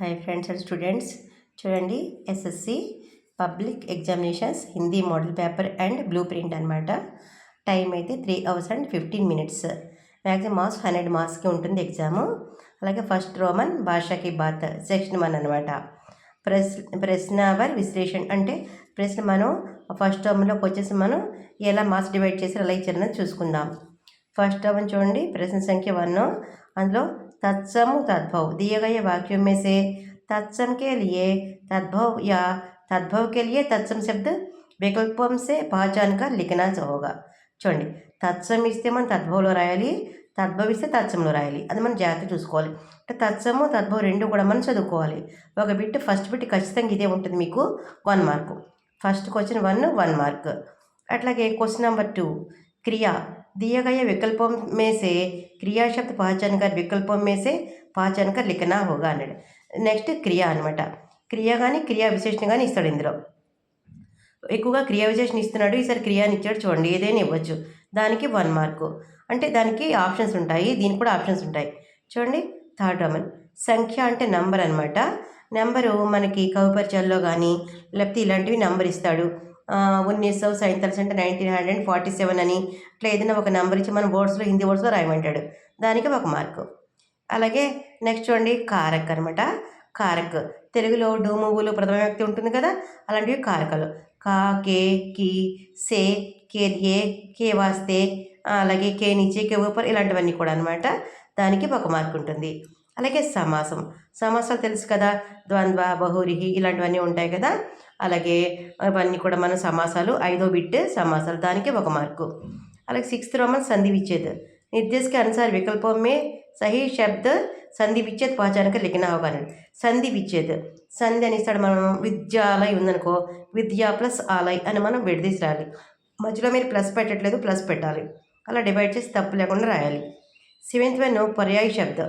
Hi friends and students, చూడండి SSC public examinations Hindi model paper and blue print అనమాట. Time అయితే 3 hours and 15 minutes. Maximum marks 100 మార్క్స్కి ఉంటుంది exam. అలాగే first Roman భాషకి బాత్ సెక్షన్ 1 అనమాట. ప్రశ్నావర్ విశ్లేషణ అంటే ప్రశ్న మనం ఫస్ట్ టర్మ్లోకి వచ్చేసి మనం ఎలా మార్క్స్ డివైడ్ చేసి ఎలా ఇచ్చారన్నది చూసుకుందాం. फर्स्ट टर्म చూడండి प्रश्न संख्या 1 అందులో तत्सम तद्भव दिए गए वाक्यों में से तत्सम के लिए तद्भव या तद्भव के लिए तत्सम शब्द विकल्पों से पहचान कर लिखना होगा. చూడండి తత్సమ్ ఇస్తే మనం తద్భవలో రాయాలి, తద్భవ్ ఇస్తే తత్సంలో రాయాలి. అది మనం జాగ్రత్త చూసుకోవాలి. అంటే తత్సము తద్భవ్ రెండు కూడా మనం చదువుకోవాలి. ఒక బిట్ ఫస్ట్ బిట్ ఖచ్చితంగా ఇదే ఉంటుంది, మీకు 1 మార్క్. First question 1 mark. అట్లాగే క్వశ్చన్ నెంబర్ 2 क्रिया दिए गए विकल्पों में से क्रिया शब्द पहचान कर विकल्पों में से पहचान कर लिखना होगा అన్నాడు. నెక్స్ట్ క్రియ అనమాట. క్రియ కానీ క్రియా విశేషణ కానీ ఇస్తాడు. ఇందులో ఎక్కువగా క్రియా విశేషణ ఇస్తున్నాడు, ఈసారి క్రియాని ఇచ్చాడు. చూడండి ఏదైనా ఇవ్వచ్చు. దానికి 1 మార్కు. అంటే దానికి ఆప్షన్స్ ఉంటాయి, దీనికి కూడా ఆప్షన్స్ ఉంటాయి. చూడండి థర్డ్ రోమన్ సంఖ్య అంటే నంబర్ అనమాట. నెంబరు మనకి కవిపరిచయాల్లో కానీ లేకపోతే ఇలాంటివి నెంబర్ ఇస్తాడు. 1947 అంటే 1947 అని ఇట్లా ఏదైనా ఒక నెంబర్ ఇచ్చి మన వర్డ్స్లో హిందీ వర్డ్స్లో రాయమంటాడు. దానికి 1 మార్కు. అలాగే నెక్స్ట్ చూడండి కారక్ అనమాట. కారక్ తెలుగులో డూమువులు ప్రథమ వ్యక్తి ఉంటుంది కదా, అలాంటివి కారకాలు. కా, కే, కి, సే, కే లియే, కే వాస్తే, అలాగే కే నీచే, కే ఊపర్ ఇలాంటివన్నీ కూడా అనమాట. దానికి 1 మార్కు ఉంటుంది. అలాగే సమాసం. సమాసాలు తెలుసు కదా, ద్వంద్వ, బహురిహి ఇలాంటివన్నీ ఉంటాయి కదా. అలాగే అవన్నీ కూడా మన సమాసాలు. 5వ బిట్ సమాసాలు, దానికి 1 మార్కు. అలాగే 6th रोमन संधि विच्छेद निर्देश के अनुसार विकल्पों में सही शब्द संधि विच्छेद पहचान कर लिखना होगा. సంధి విచ్ఛేద్ సంధి అని ఇస్తాడు. మనం విద్యాలయ ఉందనుకో, విద్యా ప్లస్ ఆలయ్ అని మనం విడదీసి రాయాలి. మధ్యలో మీరు ప్లస్ పెట్టట్లేదు, ప్లస్ పెట్టాలి. అలా డివైడ్ చేసి తప్పు లేకుండా రాయాలి. 7th వన్ పర్యాయ శబ్ద.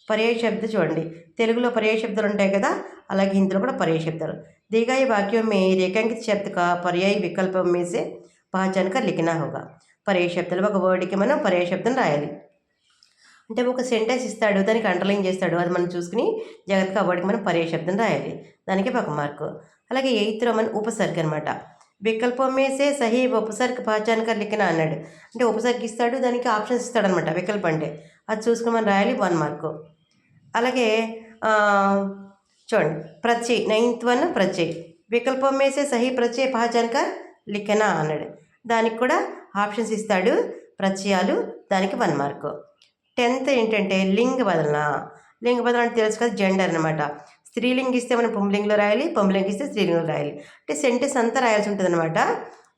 పర్యాయ శబ్ద చూడండి, తెలుగులో పర్యాయ శబ్దాలు ఉంటాయి కదా, అలాగే హిందీలో కూడా పర్యాయ శబ్దాలు. दी गई वाक्यों में रेखांकित शब्द का पर्याय विकल्प में से पहचान कर लिखना होगा. పర్యాయ శబ్దాలు ఒక వర్డ్కి మనం పర్యాయ శబ్దం రాయాలి. అంటే ఒక సెంటెన్స్ ఇస్తాడు, దానికి అండర్లైన్ చేస్తాడు, అది మనం చూసుకుని జాగ్రత్తగా ఆ వర్డ్కి మనం పర్యాయ శబ్దం రాయాలి. దానికి 1 మార్కు. అలాగే 8th रोमन ఉపసర్గ అనమాట. వికల్పం మేసే సహీ ఉపసర్గ పహచాన్ కర్ లిఖనా అన్నాడు. అంటే ఉపసర్గ ఇస్తాడు, దానికి ఆప్షన్స్ ఇస్తాడు అనమాట. వికల్పం అంటే అది చూసుకుని మనం రాయాలి, 1 మార్కు. అలాగే చూడండి ప్రత్యయ్ 9th వన్ ప్రత్యయ్. వికల్పం మేసే సహీ ప్రత్యయ పహచాన్ కర్ లిఖనా అన్నాడు. దానికి కూడా ఆప్షన్స్ ఇస్తాడు, ప్రత్యయాలు, దానికి 1 మార్కు. 10th ఏంటంటే లింగ బదలన. లింగ బదలన అంటే తెలుసు కదా, జెండర్ అనమాట. స్త్రీలింగ్ ఇస్తే మనం పుంలింగ్లో రాయాలి, పుంలింగ్ ఇస్తే స్త్రీలింగ్లో రాయాలి. అంటే సెంటెన్స్ అంతా రాయాల్సి ఉంటుంది అనమాట.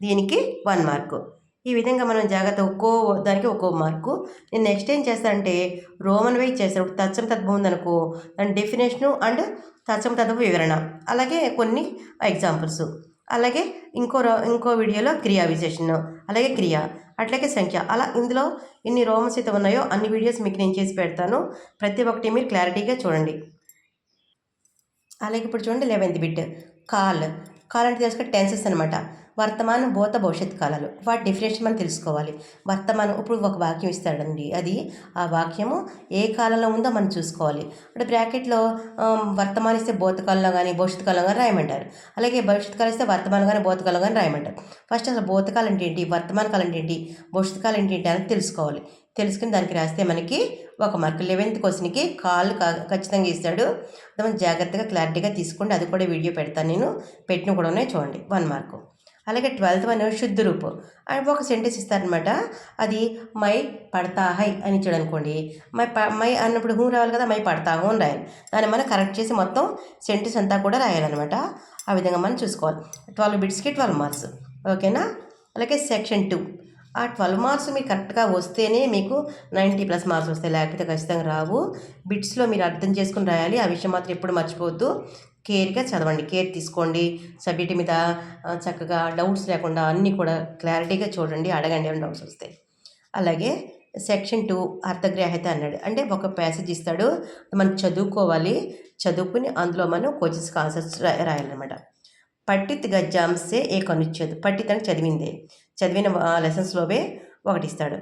దీనికి 1 మార్కు. ఈ విధంగా మనం జాగ్రత్త ఒక్కో దానికి 1 మార్కు. నేను నెక్స్ట్ ఏం చేస్తానంటే రోమన్ వైజ్ చేస్తాను. తత్సమ తద్భవం ఉందనుకో, దాని డెఫినేషను అండ్ తత్సమ తద్భవ వివరణ, అలాగే కొన్ని ఎగ్జాంపుల్స్, అలాగే ఇంకో వీడియోలో క్రియా విశేషణం, అలాగే క్రియ, అట్లాగే సంఖ్య, అలా ఇందులో ఎన్ని రోమన్స్ అయితే ఉన్నాయో అన్ని వీడియోస్ మీకు నేను చేసి పెడతాను. ప్రతి ఒక్కటి మీరు క్లారిటీగా చూడండి. అలాగే ఇప్పుడు చూడండి 11th బిట్ కాల్. కాల్ అంటే తెలుసుకుంటే టెన్సెస్ అనమాట. వర్తమానం, భూత, భవిష్యత్ కాలాలు. వాటి డెఫినేషన్ మనం తెలుసుకోవాలి. వర్తమానం ఇప్పుడు ఒక వాక్యం ఇస్తాడండి, అది ఆ వాక్యము ఏ కాలంలో ఉందో మనం చూసుకోవాలి. అంటే బ్రాకెట్లో వర్తమానం ఇస్తే భూతకాలంలో కానీ భవిష్యత్ కాలంలో కానీ రాయమంటారు. అలాగే భవిష్యత్ కాలం ఇస్తే వర్తమానం కానీ భూతకాలం కానీ రాయమంటారు. ఫస్ట్ అసలు భూతకాలం అంటే ఏంటి, వర్తమాన కాలం అంటే ఏంటి, భవిష్యత్ కాలం ఏంటి అని తెలుసుకోవాలి. తెలుసుకుని దానికి రాస్తే మనకి 1 మార్కు. 11th క్వశ్చన్కి కాల్ ఖచ్చితంగా ఇస్తాడు. మనం జాగ్రత్తగా క్లారిటీగా తీసుకోండి. అది కూడా వీడియో పెడతాను, నేను పెట్టిన కూడా ఉన్నాయి చూడండి, 1 మార్కు. అలాగే 12th వన్ శుద్ధ రూపు. అండ్ ఒక సెంటెన్స్ ఇస్తారనమాట. అది మై పడతా హై అని ఇచ్చాడు అనుకోండి. మై అన్నప్పుడు హూ రావాలి కదా, మై పడతా హూ అని రాయాలి. దాన్ని మనం కరెక్ట్ చేసి మొత్తం సెంటెన్స్ అంతా కూడా రాయాలన్నమాట. ఆ విధంగా మనం చూసుకోవాలి. 12 బిట్స్కి 12 మార్క్స్, ఓకేనా. అలాగే సెక్షన్ 2 ఆ 12 మార్క్స్ మీరు కరెక్ట్గా వస్తేనే మీకు 90+ మార్క్స్ వస్తాయి, లేకపోతే ఖచ్చితంగా రావు. బిట్స్లో మీరు అర్థం చేసుకుని రాయాలి. ఆ విషయం మాత్రం ఎప్పుడు మర్చిపోవద్దు. కేర్గా చదవండి, కేర్ తీసుకోండి. సబ్జెక్ట్ మీద చక్కగా డౌట్స్ లేకుండా అన్నీ కూడా క్లారిటీగా చూడండి, అడగండి ఏమైనా డౌట్స్ వస్తాయి. అలాగే సెక్షన్ 2 అర్థగ్రాహ్యత అన్నాడు. అంటే ఒక ప్యాసేజ్ ఇస్తాడు, మనం చదువుకోవాలి. చదువుకుని అందులో మనం క్వశ్చన్స్కి ఆన్సర్స్ రాయాలన్నమాట. పఠిత్ గద్యాంశే ఏక అనుచ్ఛేద్. పఠిత్ అంటే చదివిందే, చదివిన లెసన్స్లోవే ఒకటి ఇస్తాడు.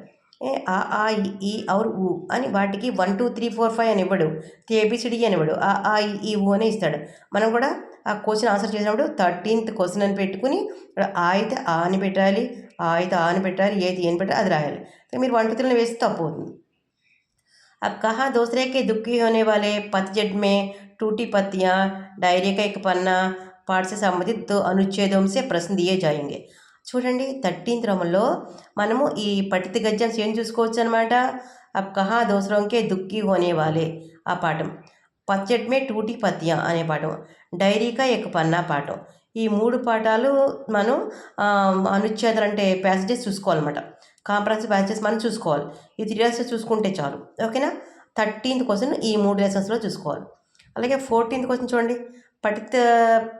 ఆ ఈ ఔర్ ఊ అని వాటికి 1 2 3 4 5 అని ఇవ్వడు, ఏబిసిడి అని ఇవ్వడు, ఆ ఈ ఊ అనే ఇస్తాడు. మనం కూడా ఆ క్వశ్చన్ ఆన్సర్ చేసినప్పుడు 13th క్వశ్చన్ అని పెట్టుకుని ఆ అయితే ఆ అని పెట్టాలి, ఆ అయితే ఆ అని పెట్టాలి, ఏది ఏని పెట్టాలి అది రాయాలి. మీరు 1 2 3 వేస్తే తప్పు అవుతుంది. अब कहाँ दूसरे के दुखी होने वाले पतझड़ में टूटी पत्तियाँ, डायरी का एक पन्ना, पाठ से संबंधित 2 अनुच्छेदों से प्रश्न दिए जाएंगे. చూడండి 13th రోమంలో మనము ఈ పఠిత గద్యాన్స్ ఏం చూసుకోవచ్చు అనమాట. అబ్ కహా దోసరోంకే దుఃఖీ హోనే వాలే ఆ పాఠం, పచ్చట్ మే టూటీ పత్యా అనే పాఠం, డైరీకా ఎక్ పన్నా పాఠం. ఈ 3 పాఠాలు మనం అనుచ్ఛేదాలు అంటే ప్యాసేజెస్ చూసుకోవాలన్నమాట. కాంప్రహెన్సివ్ ప్యాసేజెస్ మనం చూసుకోవాలి. ఈ 3 లెసన్స్ చూసుకుంటే చాలు. ఓకేనా. 13th క్వశ్చన్ ఈ 3 లెసన్స్లో చూసుకోవాలి. అలాగే 14th క్వశ్చన్ చూడండి, పఠిత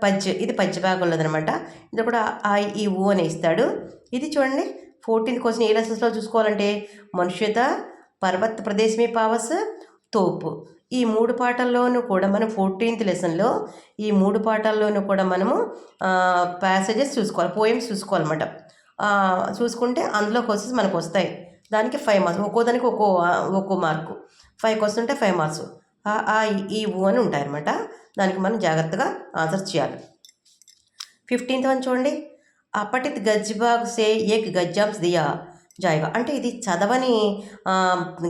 పద్య, ఇది పద్య భాగంలో అనమాట. ఇది కూడా ఆ ఈ ఊ అని ఇస్తాడు. ఇది చూడండి 14th క్వశ్చన్ ఏ లెసన్స్లో చూసుకోవాలంటే మనుష్యత, పర్వత ప్రదేశమే పావస్, తోపు. ఈ 3 పాఠాల్లోనూ కూడా మనం 14th లెసన్లో ఈ 3 పాఠాల్లోనూ కూడా మనము ప్యాసేజెస్ చూసుకోవాలి, పోయమ్స్ చూసుకోవాలన్నమాట. చూసుకుంటే అందులో క్వశ్చన్స్ మనకు వస్తాయి. దానికి 5 మార్క్స్, ఒక్కో దానికి ఒక్కో మార్కు. 5 క్వశ్చన్ ఉంటే 5 మార్క్స్. ఆ ఈ ఊ అని ఉంటాయన్నమాట. దానికి మనం జాగ్రత్తగా ఆన్సర్ చేయాలి. 15th వన్ చూడండి, అపఠిత్ గజ్బాగ్ సే ఏక్ గద్యాంశ్ దియా జాయిగా. అంటే ఇది చదవని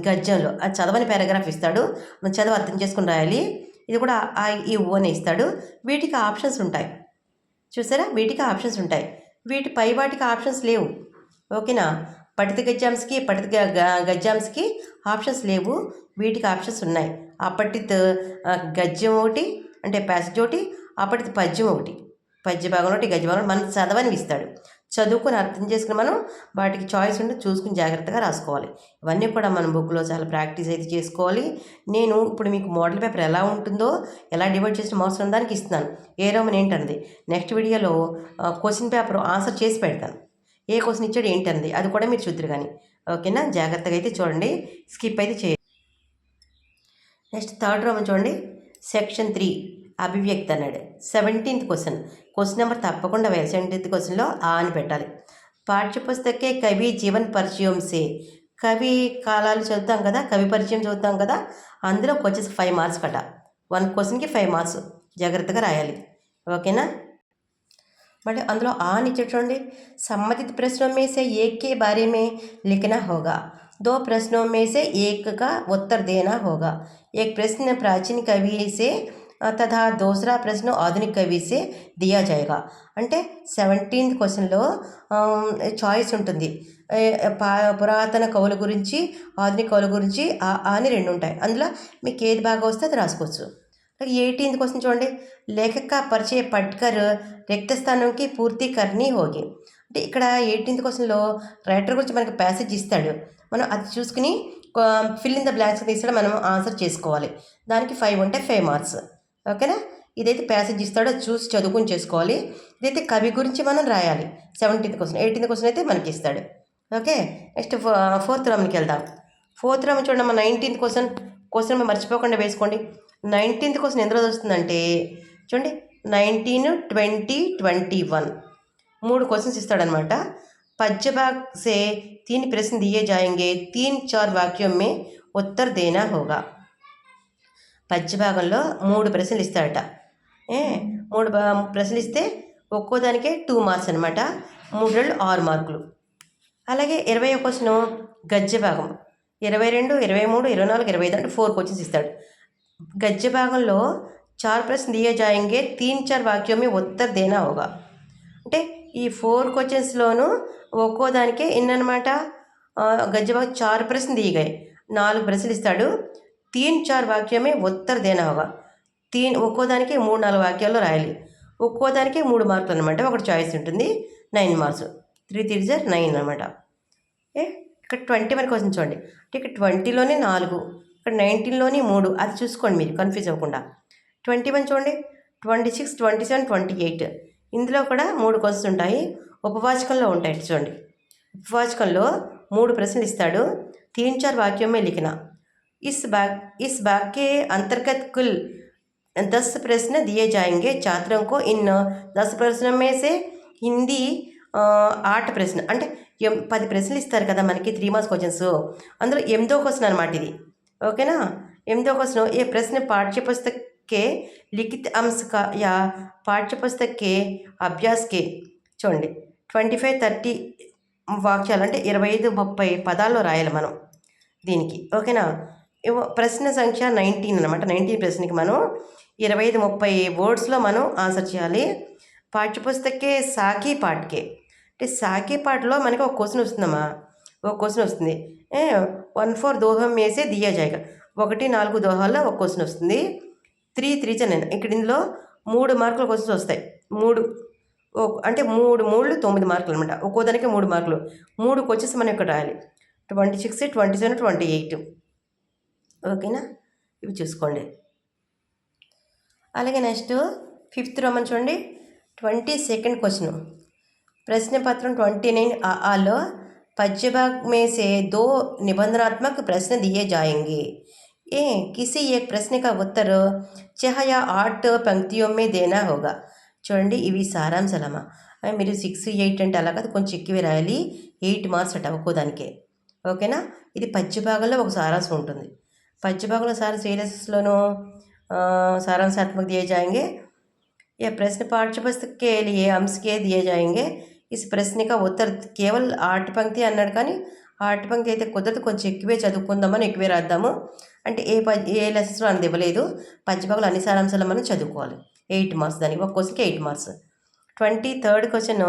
గద్యంలో చదవని పారాగ్రాఫ్ ఇస్తాడు, మనం చదవ అర్థం చేసుకుని రాయాలి. ఇది కూడా ఆ ఈ ఊ అని ఇస్తాడు. వీటికి ఆప్షన్స్ ఉంటాయి, చూసారా, వీటికి ఆప్షన్స్ ఉంటాయి. వీటి పై వాటికి ఆప్షన్స్ లేవు. ఓకేనా. పఠిత గద్యాంస్కి ఆప్షన్స్ లేవు, వీటికి ఆప్షన్స్ ఉన్నాయి. అపఠిత్ గద్యం ఒకటి అంటే ప్యాసేజ్ ఒకటి, అపఠిత పద్యం ఒకటి, పద్య భాగంలో ఒకటి గద్య భాగంలో మనం చదవని ఇస్తాడు. చదువుకొని అర్థం చేసుకుని మనం వాటికి చాయిస్ ఉంటే చూసుకుని జాగ్రత్తగా రాసుకోవాలి. ఇవన్నీ కూడా మనం బుక్లో చాలా ప్రాక్టీస్ అయితే చేసుకోవాలి. నేను ఇప్పుడు మీకు మోడల్ పేపర్ ఎలా ఉంటుందో, ఎలా డివైడ్ చేసిన మార్క్స్ ఉన్న దానికి ఇస్తున్నాను. ఏ రోమన్ ఏంటన్నది నెక్స్ట్ వీడియోలో క్వశ్చన్ పేపర్ ఆన్సర్ చేసి పెడతాను. ఏ క్వశ్చన్ ఇచ్చాడు ఏంటన్నది అది కూడా మీరు చూద్దరు కానీ. ఓకేనా. జాగ్రత్తగా అయితే చూడండి, స్కిప్ అయితే చేయండి. నెక్స్ట్ 3rd రోమన్ చూడండి, సెక్షన్ 3 అభివ్యక్తి అన్నాడు. 17th క్వశ్చన్ నెంబర్ తప్పకుండా వేయాలి. 17th క్వశ్చన్లో ఆ అని పెట్టాలి. పాఠ్యపుస్తకే కవి జీవన్ పరిచయం సే, కవి కాలాలు చదువుతాం కదా, కవి పరిచయం చదువుతాం కదా, అందులో వచ్చేసి 5 మార్క్స్ కట. 1 క్వశ్చన్కి 5 మార్క్స్ జాగ్రత్తగా రాయాలి. ఓకేనా. बट అందులో ఆ नीचे చూడండి, संबंधित प्रश्नों में से एक के बारे में लिखना होगा, 2 प्रश्नों में से एक का उत्तर देना होगा, एक प्रश्न प्राचीन कवि से तथा दूसरा प्रश्न आधुनिक कवि से दिया जाएगा. అంటే 17th క్వశ్చన్లో చాయిస్ ఉంటుంది. పురాతన కవుల గురించి, ఆధునిక కవుల గురించి అని 2 ఉంటాయి. అందులో మీకు ఏది బాగా వస్తే అది రాసుకోవచ్చు. 18th క్వశ్చన్ చూడండి, లేఖక పరిచయ పట్కర్ రిక్త స్థానంకి పూర్తి కర్నీ హోగి. అంటే ఇక్కడ 18th క్వశ్చన్లో రైటర్ గురించి మనకి ప్యాసేజ్ ఇస్తాడు, మనం అది చూసుకుని ఫిల్ ఇన్ ద బ్లాంక్స్ తీస్తాడు, మనం ఆన్సర్ చేసుకోవాలి. దానికి 5 ఉంటే 5 మార్క్స్. ఓకేనా. ఇదైతే ప్యాసేజ్ ఇస్తాడో చూసి చదువుకుని చేసుకోవాలి. ఇదైతే కవి గురించి మనం రాయాలి. 17th question. 18th క్వశ్చన్ అయితే మనకి ఇస్తాడు. ఓకే. నెక్స్ట్ 4th రోమన్కి వెళ్దాం. 4th రోమన్ చూడండి, మన 19th క్వశ్చన్ మర్చిపోకుండా వేసుకోండి. 19th క్వశ్చన్ ఎందులో వస్తుందంటే చూడండి, 19, 20, 21 3 క్వశ్చన్స్ ఇస్తాడనమాట. पद्य भाग से 3 प्रश्न दिए जाएंगे, 3-4 वाक्यों में उत्तर देना होगा. పద్య భాగంలో 3 ప్రశ్నలు ఇస్తాడట. 3 ప్రశ్నలు ఇస్తే ఒక్కో దానికే 2 మార్క్స్ అనమాట. 3 2 6 మార్కులు. అలాగే 20వ క్వశ్చన్ గద్య భాగం 22, 23, 24, 25 అంటే 4 క్వశ్చన్స్ ఇస్తాడు. గద్య భాగంలో 4 ప్రశ్న దియే జాయింగే, 3-4 వాక్యం में उत्तर देना होगा. అంటే ఈ 4 క్వశ్చన్స్లోనూ ఒక్కో దానికే ఎన్నమాట, గద్య భాగం 4 ప్రశ్న దిగాయి, 4 ప్రశ్నలు ఇస్తాడు. 3-4 వాక్యం में उत्तर देना होगा. ఒక్కో దానికి 3-4 వాక్యాల్లో రాయాలి. ఒక్కో దానికి 3 మార్కులు అనమాట. ఒకటి చాయిస్ ఉంటుంది, 9 మార్క్స్. 3 3 9 అనమాట. ఇక్కడ 21 క్వశ్చన్ చూడండి, అంటే ఇక్కడ 20లోనే 4, ఇక్కడ 19లోని 3, అది చూసుకోండి మీరు కన్ఫ్యూజ్ అవ్వకుండా. 21 చూడండి, 26, 27, 28 ఇందులో కూడా 3 క్వశ్చన్స్ ఉంటాయి. ఉపవాచకంలో ఉంటాయి చూడండి. ఉపవాచకంలో 3 ప్రశ్నలు ఇస్తాడు. 3-4 వాక్యం में लिखना. इस भाग के अंतर्गत कुल 10 प्रश्न दिए जाएंगे. छात्रों को इन 10 प्रश्नों में से हिंदी 8 प्रश्न, అంటే 10 ప్రశ్నలు ఇస్తారు కదా మనకి 3 మార్క్స్ క్వశ్చన్స్. అందులో 8వ క్వశ్చన్ అనమాట ఇది. ఓకేనా? 8వ క్వశ్చన్ ఏ ప్రశ్న पाठ्यपुस्तक के लिखित अंश का या पाठ्यपुस्तक के अभ्यास के చూడండి 25, 30 వాక్యాలు అంటే 25, 30 పదాల్లో రాయాలి మనం దీనికి. ఓకేనా? ప్రశ్న సంఖ్య 19 అనమాట. 19 ప్రశ్నకి మనం 25, 30 వర్డ్స్లో మనం ఆన్సర్ చేయాలి. పాఠ్యపుస్తకే సాకి పాఠకే అంటే సాకి పాటలో మనకి ఒక క్వశ్చన్ వస్తుందమ్మా. ఒక క్వశ్చన్ వస్తుంది. 1-4 దోహం వేసే దియా జాయిగా 1-4 దోహాల్లో ఒక క్వశ్చన్ వస్తుంది. 3 నేను ఇక్కడ ఇందులో 3 మార్కుల క్వశ్చన్స్ వస్తాయి. 3 అంటే 3 3 9 మార్కులు అనమాట. ఒక్కోదానికి 3 మార్కులు. 3 క్వశ్చన్స్ మనం ఇక్కడ రాయాలి. 26, 27, 28. ఓకేనా? ఇవి చూసుకోండి. అలాగే నెక్స్ట్ 5th రోమన్ చూడండి. 22nd question. प्रश्न पत्र 29 आलो पद्य भाग में से 2 निबंधनात्मक प्रश्न दिए जाएंगे. किसी एक प्रश्न का उत्तर 6 या 8 पंक्तियों में देना होगा. చూడండి ఇవి సారాంశాలమ్మా. మీరు 6, 8 అంటే అలా కాదు, కొంచెం ఎక్కువే రాయాలి. 8 మార్క్స్ అట ఒక్కోదానికే. ఓకేనా? ఇది పద్య భాగంలో ఒక సారాంశం ఉంటుంది. పద్య భాగంలో సారాంశం ఏ లెసన్స్లోనూ సారాంశాత్మక दिए जाएंगे. ये प्रश्न पाठ्यपुस्तक के लिए अंश के दिए जाएंगे. इस प्रश्न का उत्तर కేవల్ 8 పంక్తి అన్నాడు, కానీ 8 పంక్తి అయితే కుదరదు, కొంచెం ఎక్కువే చదువుకుందామని ఎక్కువే రాద్దాము అంటే ఏ లెసన్స్లో అనేది ఇవ్వలేదు. పద్యభాగంలో అన్ని సారాంశాలు మనం చదువుకోవాలి. 8 మార్క్స్ దానికి, ఒక క్వశ్చన్కి 8 మార్క్స్. 23rd క్వశ్చన్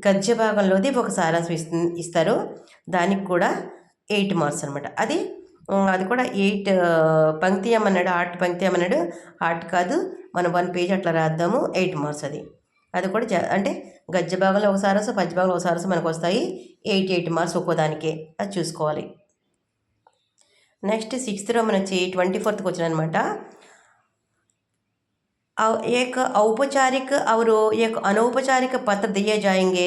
గద్య భాగంలోది ఒక సారాంశం ఇస్తారు. దానికి కూడా 8 మార్క్స్ అనమాట. అది కూడా 8 పంక్తి ఏమన్నాడు, 8 పంక్తి ఏమన్నాడు. 8 కాదు, మనం 1 పేజ్ అట్లా రాద్దాము. 8 మార్క్స్ అది కూడా అంటే గద్య భాగంలో ఒక సారాంశం, పద్య భాగంలో ఒక సారాంశం మనకు వస్తాయి. 8 మార్క్స్ ఒక్కోదానికే, అది చూసుకోవాలి. నెక్స్ట్ 6th రోమన్ వచ్చి 24th క్వశ్చన్ అనమాట. एक औपचारिक और एक अनौपचारिक पत्र दिए जाएंगे.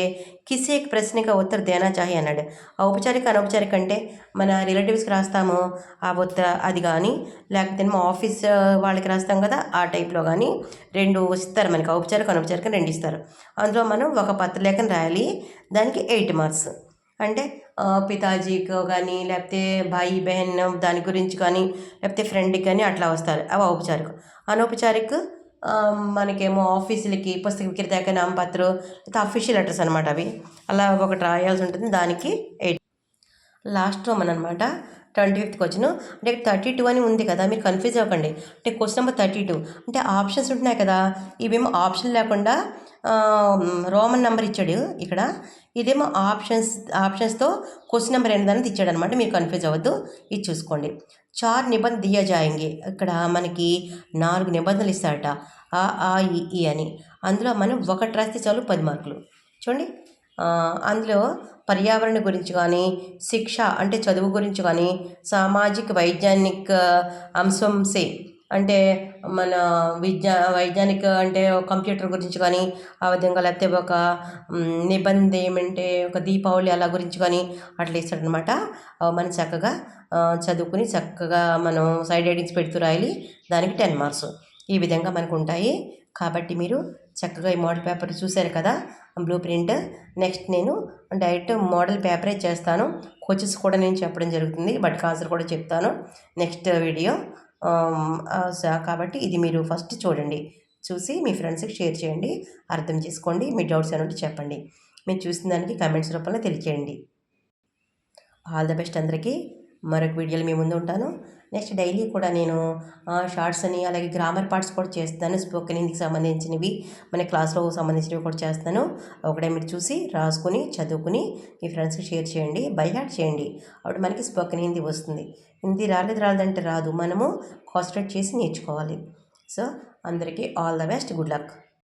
किसी एक प्रश्न का उत्तर देना चाहिए అన్నాడు. ఔపచారిక అనౌపచారిక అంటే మన రిలేటివ్స్కి రాస్తాము ఆ ఉత్తర అది కానీ, లేకపోతే మా ఆఫీస్ వాళ్ళకి రాస్తాం కదా ఆ టైప్లో కానీ 2 ఇస్తారు మనకి. ఔపచారిక అనౌపచారిక 2 ఇస్తారు. అందులో మనం ఒక పత్రలేఖను రాయాలి. దానికి 8 మార్క్స్. అంటే పితాజీకి కానీ, లేకపోతే భాయి బహన్ దాని గురించి కానీ, లేకపోతే ఫ్రెండ్కి కానీ అట్లా వస్తారు. అవి ఔపచారిక. అనౌపచారిక మనకేమో ఆఫీసులకి పుస్తక విక్రేత నామపత్రం, లేకపోతే అఫీషియల్ లెటర్స్ అనమాట. అవి అలా ఒకటి రాయాల్సి ఉంటుంది. దానికి 8. లాస్ట్ రోమన్ అనమాట. 25th question. అంటే 32 అని ఉంది కదా, మీరు కన్ఫ్యూజ్ అవ్వకండి. అంటే క్వశ్చన్ నెంబర్ 32 అంటే ఆప్షన్స్ ఉంటున్నాయి కదా, ఇవేమో ఆప్షన్ లేకుండా రోమన్ నెంబర్ ఇచ్చాడు ఇక్కడ. ఇదేమో ఆప్షన్స్తో క్వశ్చన్ నెంబర్ ఎనిమిది ఇచ్చాడు అనమాట. మీరు కన్ఫ్యూజ్ అవ్వద్దు, ఇది చూసుకోండి. 4 నిబంధన దియా జాయింగే. ఇక్కడ మనకి 4 నిబంధనలు ఇస్తారట. ఆ ఈ అని. అందులో మనం ఒకటి రాస్తే చాలు 10 మార్కులు. చూడండి, అందులో పర్యావరణ గురించి కానీ, శిక్ష అంటే చదువు గురించి కానీ, సామాజిక వైజ్ఞానిక అంశంసే అంటే మన వైజ్ఞానిక అంటే కంప్యూటర్ గురించి కానీ, ఆ విధంగా లేకపోతే ఒక నిబంధ ఏమంటే ఒక దీపావళి అలా గురించి కానీ అట్లా ఇస్తాడనమాట. మనం చక్కగా చదువుకుని చక్కగా మనం సైడ్ హెడ్డింగ్స్ పెడుతూ రాయాలి. దానికి 10 మార్క్స్ ఈ విధంగా మనకు ఉంటాయి. కాబట్టి మీరు చక్కగా ఈ మోడల్ పేపర్ చూశారు కదా, బ్లూ ప్రింట్. నెక్స్ట్ నేను డైరెక్ట్ మోడల్ పేపరే చేస్తాను. కోచెస్ కూడా నేను చెప్పడం జరుగుతుంది, బట్ ఆన్సర్ కూడా చెప్తాను నెక్స్ట్ వీడియో. కాబట్టి ఇది మీరు ఫస్ట్ చూడండి, చూసి మీ ఫ్రెండ్స్కి షేర్ చేయండి, అర్థం చేసుకోండి. మీ డౌట్స్ అనేవి చెప్పండి. మీరు చూసిన దానికి కామెంట్స్ రూపంలో తెలియచేయండి. ఆల్ ద బెస్ట్ అందరికీ. మరొక వీడియోలో మీ ముందు ఉంటాను. నెక్స్ట్ డైలీ కూడా నేను షార్ట్స్ అని, అలాగే గ్రామర్ పార్ట్స్ కూడా చేస్తాను. స్పోకెన్ హిందీకి సంబంధించినవి, మన క్లాస్లో సంబంధించినవి కూడా చేస్తాను. ఒకటే మీరు చూసి రాసుకుని చదువుకుని మీ ఫ్రెండ్స్కి షేర్ చేయండి, బై హార్ట్ చేయండి. అప్పుడు మనకి స్పోకెన్ హిందీ వస్తుంది. హిందీ రాలేదంటే రాదు, మనము కాన్సంట్రేట్ చేసి నేర్చుకోవాలి. సో అందరికీ all the best, good luck.